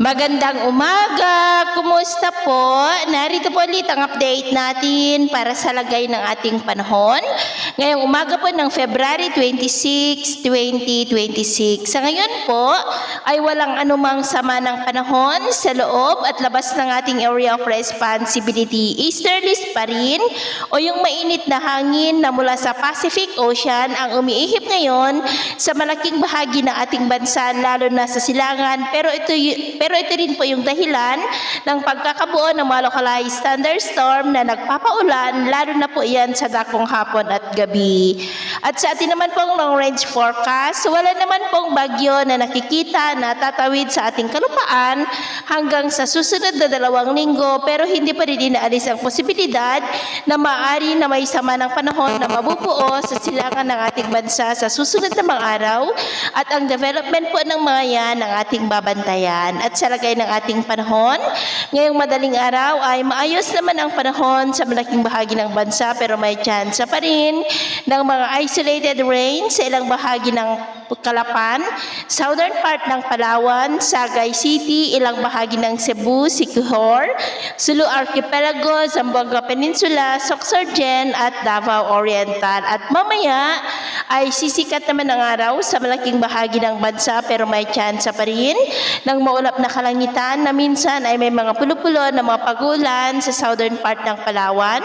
Magandang umaga! Kumusta po? Narito po ulit ang update natin para sa lagay ng ating panahon. Ngayong umaga po ng February 26, 2026. Sa ngayon po ay walang anumang sama ng panahon sa loob at labas ng ating area of responsibility. Easterlies pa rin o yung mainit na hangin na mula sa Pacific Ocean ang umiihip ngayon sa malaking bahagi ng ating bansa lalo na sa silangan. Pero ito rin po yung dahilan ng pagkakabuo ng mga localized thunderstorm na nagpapaulan, lalo na po yan sa dakong hapon at gabi. At sa atin naman pong long range forecast, wala naman pong bagyo na nakikita na tatawid sa ating kalupaan hanggang sa susunod na 2 linggo, pero hindi pa rin inaalis ang posibilidad na maaari na may sama ng panahon na mabubuo sa silangan ng ating bansa sa susunod na mga araw, at ang development po ng mga yan ang ating babantayan. At sa lagay ng ating panahon, ngayong madaling araw ay maayos naman ang panahon sa malaking bahagi ng bansa, pero may chance pa rin ng mga isolated rain sa ilang bahagi ng Calapan, southern part ng Palawan, Sagay City, ilang bahagi ng Cebu, Siquijor, Sulu Archipelago, Zamboanga Peninsula, Sorsogon at Davao Oriental. At mamaya ay sisikat naman ang araw sa malaking bahagi ng bansa, pero may chance pa rin ng maulap na kalangitan na minsan ay may mga pulo-pulo na mga pagulan sa southern part ng Palawan,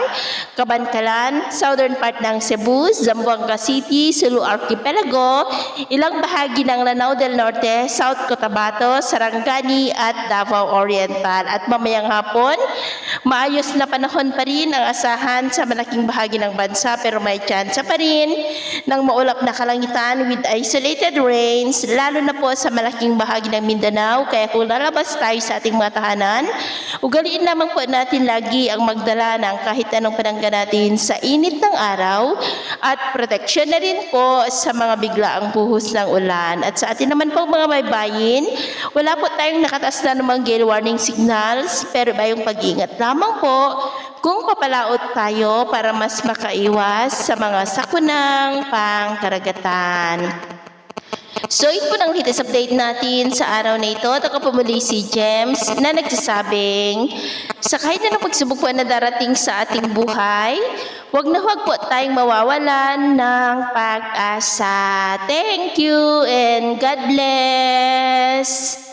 Cabancalan, southern part ng Cebu, Zamboanga City, Sulu Archipelago, ilang bahagi ng Lanao del Norte, South Cotabato, Sarangani at Davao Oriental. At mamayang hapon, maayos na panahon pa rin ang asahan sa malaking bahagi ng bansa, pero may chance pa rin ng maulap na kalangitan with isolated rains, lalo na po sa malaking bahagi ng Mindanao. Kaya kung lalabas tayo sa ating mga tahanan, ugaliin lamang po natin lagi ang magdala ng kahit anong panangga natin sa init ng araw at proteksyon na rin po sa mga biglaang buhos ng ulan. At sa atin naman po mga baybayin, wala po tayong nakataas na namang gale warning signals, pero iba yung pag-iingat lamang po kung papalaot tayo para mas makaiwas sa mga sakunang pangkaragatan. So ito po ang latest update natin sa araw na ito. At ako po muli si James na nagsasabing sa kahit na pagsubok po na darating sa ating buhay, huwag po tayong mawawalan ng pag-asa. Thank you and God bless!